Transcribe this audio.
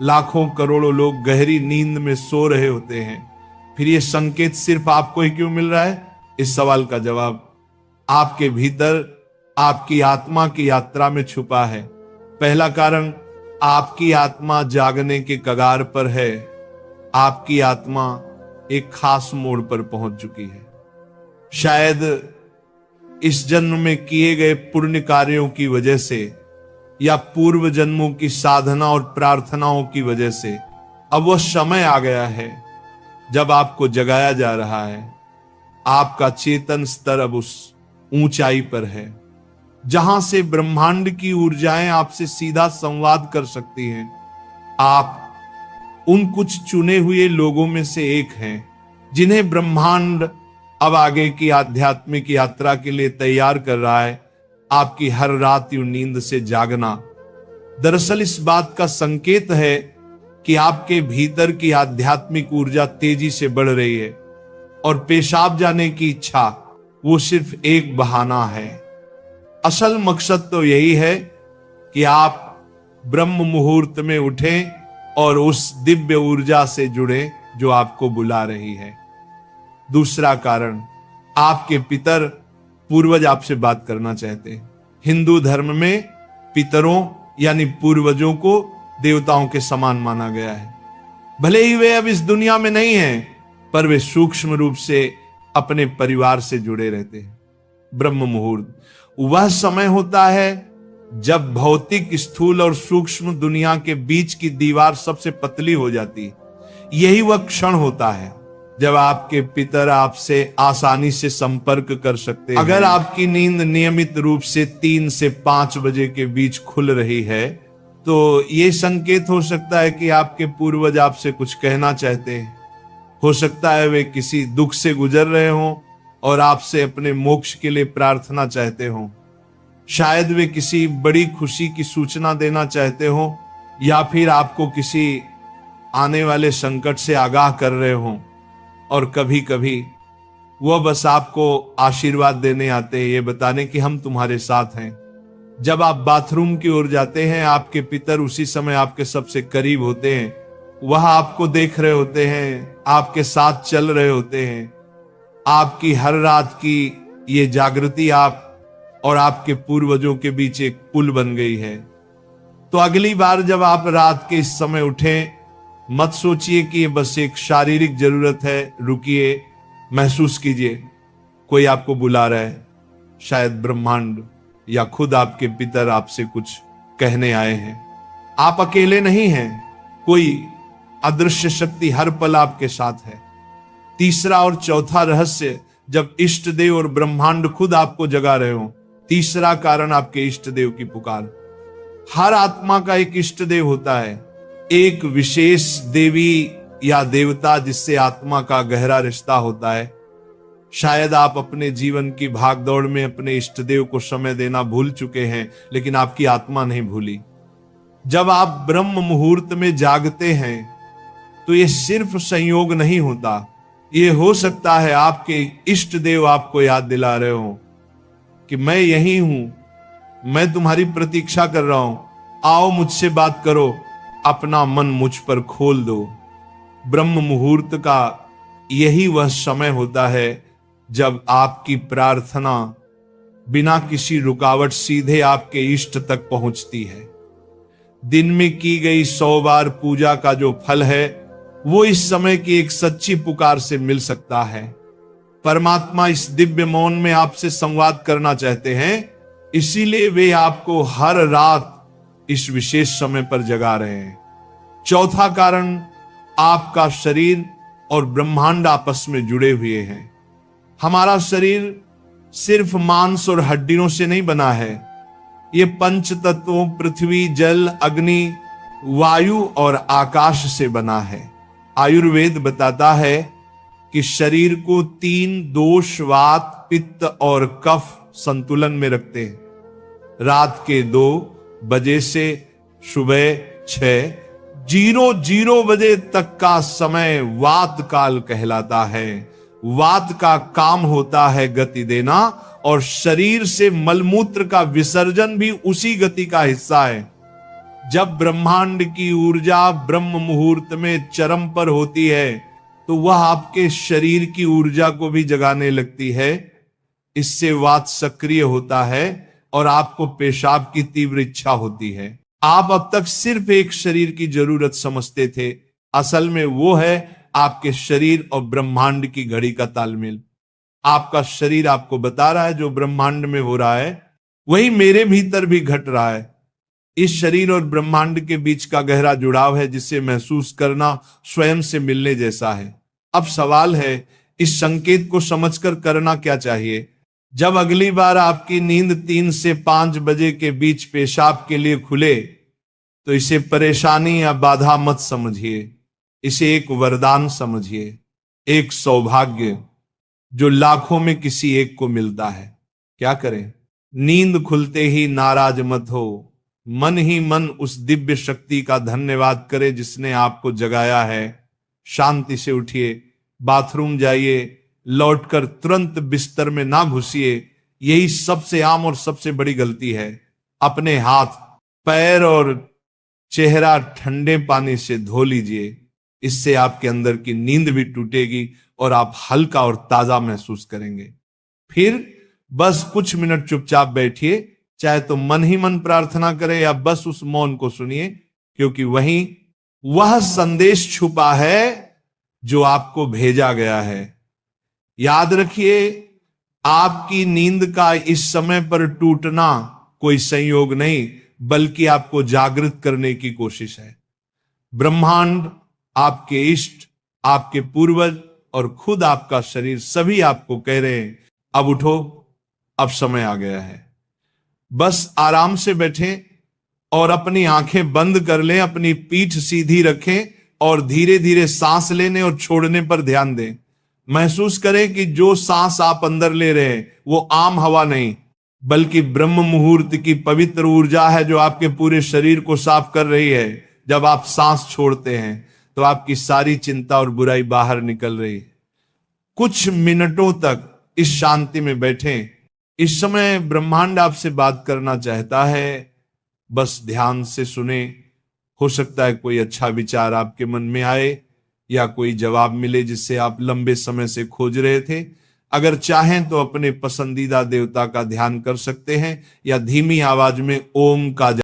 लाखों करोड़ों लोग गहरी नींद में सो रहे होते हैं, फिर ये संकेत सिर्फ आपको ही क्यों मिल रहा है? इस सवाल का जवाब आपके भीतर आपकी आत्मा की यात्रा में छुपा है। पहला कारण, आपकी आत्मा जागने के कगार पर है। आपकी आत्मा एक खास मोड़ पर पहुंच चुकी है। शायद इस जन्म में किए गए पुण्य कार्यों की वजह से या पूर्व जन्मों की साधना और प्रार्थनाओं की वजह से अब वह समय आ गया है जब आपको जगाया जा रहा है। आपका चेतन स्तर अब उस ऊंचाई पर है जहां से ब्रह्मांड की ऊर्जाएं आपसे सीधा संवाद कर सकती हैं। आप उन कुछ चुने हुए लोगों में से एक हैं जिन्हें ब्रह्मांड अब आगे की आध्यात्मिक यात्रा के लिए तैयार कर रहा है। आपकी हर रात यूं नींद से जागना दरअसल इस बात का संकेत है कि आपके भीतर की आध्यात्मिक ऊर्जा तेजी से बढ़ रही है और पेशाब जाने की इच्छा वो सिर्फ एक बहाना है। असल मकसद तो यही है कि आप ब्रह्म मुहूर्त में उठें और उस दिव्य ऊर्जा से जुड़े जो आपको बुला रही है। दूसरा कारण, आपके पितर पूर्वज आपसे बात करना चाहते हैं। हिंदू धर्म में पितरों यानी पूर्वजों को देवताओं के समान माना गया है। भले ही वे अब इस दुनिया में नहीं हैं, पर वे सूक्ष्म रूप से अपने परिवार से जुड़े रहते हैं। ब्रह्म मुहूर्त वह समय होता है जब भौतिक, स्थूल और सूक्ष्म दुनिया के बीच की दीवार सबसे पतली हो जाती है। यही वह क्षण होता है जब आपके पितर आपसे आसानी से संपर्क कर सकते हैं। अगर आपकी नींद नियमित रूप से 3 से 5 बजे के बीच खुल रही है तो यह संकेत हो सकता है कि आपके पूर्वज आपसे कुछ कहना चाहते हैं। हो सकता है वे किसी दुख से गुजर रहे हों और आपसे अपने मोक्ष के लिए प्रार्थना चाहते हों। शायद वे किसी बड़ी खुशी की सूचना देना चाहते हों या फिर आपको किसी आने वाले संकट से आगाह कर रहे हों। और कभी कभी वह बस आपको आशीर्वाद देने आते हैं, ये बताने कि हम तुम्हारे साथ हैं। जब आप बाथरूम की ओर जाते हैं, आपके पितर उसी समय आपके सबसे करीब होते हैं। वह आपको देख रहे होते हैं, आपके साथ चल रहे होते हैं। आपकी हर रात की ये जागृति आप और आपके पूर्वजों के बीच एक पुल बन गई है। तो अगली बार जब आप रात के इस समय उठें, मत सोचिए कि ये बस एक शारीरिक जरूरत है। रुकिए, महसूस कीजिए कोई आपको बुला रहा है। शायद ब्रह्मांड या खुद आपके पितर आपसे कुछ कहने आए हैं। आप अकेले नहीं हैं, कोई अदृश्य शक्ति हर पल आपके साथ है। तीसरा और चौथा रहस्य, जब इष्ट देव और ब्रह्मांड खुद आपको जगा रहे हो। तीसरा कारण, आपके इष्ट देव की पुकार। हर आत्मा का एक इष्ट देव होता है, एक विशेष देवी या देवता जिससे आत्मा का गहरा रिश्ता होता है। शायद आप अपने जीवन की भागदौड़ में अपने इष्ट देव को समय देना भूल चुके हैं, लेकिन आपकी आत्मा नहीं भूली। जब आप ब्रह्म मुहूर्त में जागते हैं तो यह सिर्फ संयोग नहीं होता। यह हो सकता है आपके इष्ट देव आपको याद दिला रहे हो कि मैं यही हूं, मैं तुम्हारी प्रतीक्षा कर रहा हूं, आओ मुझसे बात करो, अपना मन मुझ पर खोल दो। ब्रह्म मुहूर्त का यही वह समय होता है जब आपकी प्रार्थना बिना किसी रुकावट सीधे आपके इष्ट तक पहुंचती है। दिन में की गई 100 बार पूजा का जो फल है वो इस समय की एक सच्ची पुकार से मिल सकता है। परमात्मा इस दिव्य मौन में आपसे संवाद करना चाहते हैं, इसीलिए वे आपको हर रात इस विशेष समय पर जगा रहे हैं। चौथा कारण, आपका शरीर और ब्रह्मांड आपस में जुड़े हुए हैं। हमारा शरीर सिर्फ मांस और हड्डियों से नहीं बना है। ये पंच तत्वों पृथ्वी, जल, अग्नि, वायु और आकाश से बना है। आयुर्वेद बताता है कि शरीर को 3 दोष, वात, पित्त और कफ संतुलन में रखते हैं। रात के 2 बजे से सुबह 6:00 बजे तक का समय वात काल कहलाता है। वात का काम होता है गति देना और शरीर से मलमूत्र का विसर्जन भी उसी गति का हिस्सा है। जब ब्रह्मांड की ऊर्जा ब्रह्म मुहूर्त में चरम पर होती है तो वह आपके शरीर की ऊर्जा को भी जगाने लगती है। इससे वात सक्रिय होता है और आपको पेशाब की तीव्र इच्छा होती है। आप अब तक सिर्फ एक शरीर की जरूरत समझते थे, असल में वो है आपके शरीर और ब्रह्मांड की घड़ी का तालमेल। आपका शरीर आपको बता रहा है जो ब्रह्मांड में हो रहा है वही मेरे भीतर भी घट रहा है। इस शरीर और ब्रह्मांड के बीच का गहरा जुड़ाव है जिसे महसूस करना स्वयं से मिलने जैसा है। अब सवाल है इस संकेत को समझकर करना क्या चाहिए। जब अगली बार आपकी नींद 3 से 5 बजे के बीच पेशाब के लिए खुले तो इसे परेशानी या बाधा मत समझिए, इसे एक वरदान समझिए, एक सौभाग्य जो लाखों में किसी एक को मिलता है। क्या करें? नींद खुलते ही नाराज मत हो, मन ही मन उस दिव्य शक्ति का धन्यवाद करें जिसने आपको जगाया है। शांति से उठिए, बाथरूम जाइए, लौटकर तुरंत बिस्तर में ना घुसिए। यही सबसे आम और सबसे बड़ी गलती है। अपने हाथ, पैर और चेहरा ठंडे पानी से धो लीजिए। इससे आपके अंदर की नींद भी टूटेगी और आप हल्का और ताजा महसूस करेंगे। फिर बस कुछ मिनट चुपचाप बैठिए, चाहे तो मन ही मन प्रार्थना करें या बस उस मौन को सुनिए, क्योंकि वहीं वह संदेश छुपा है जो आपको भेजा गया है। याद रखिए, आपकी नींद का इस समय पर टूटना कोई संयोग नहीं, बल्कि आपको जागृत करने की कोशिश है। ब्रह्मांड, आपके इष्ट, आपके पूर्वज और खुद आपका शरीर सभी आपको कह रहे हैं अब उठो, अब समय आ गया है। बस आराम से बैठें और अपनी आंखें बंद कर लें, अपनी पीठ सीधी रखें और धीरे धीरे सांस लेने और छोड़ने पर ध्यान दें। महसूस करें कि जो सांस आप अंदर ले रहे हैं वो आम हवा नहीं, बल्कि ब्रह्म मुहूर्त की पवित्र ऊर्जा है जो आपके पूरे शरीर को साफ कर रही है। जब आप सांस छोड़ते हैं तो आपकी सारी चिंता और बुराई बाहर निकल रही है। कुछ मिनटों तक इस शांति में बैठें। इस समय ब्रह्मांड आपसे बात करना चाहता है, बस ध्यान से सुने। हो सकता है कोई अच्छा विचार आपके मन में आए या कोई जवाब मिले जिससे आप लंबे समय से खोज रहे थे। अगर चाहें तो अपने पसंदीदा देवता का ध्यान कर सकते हैं या धीमी आवाज में ओम का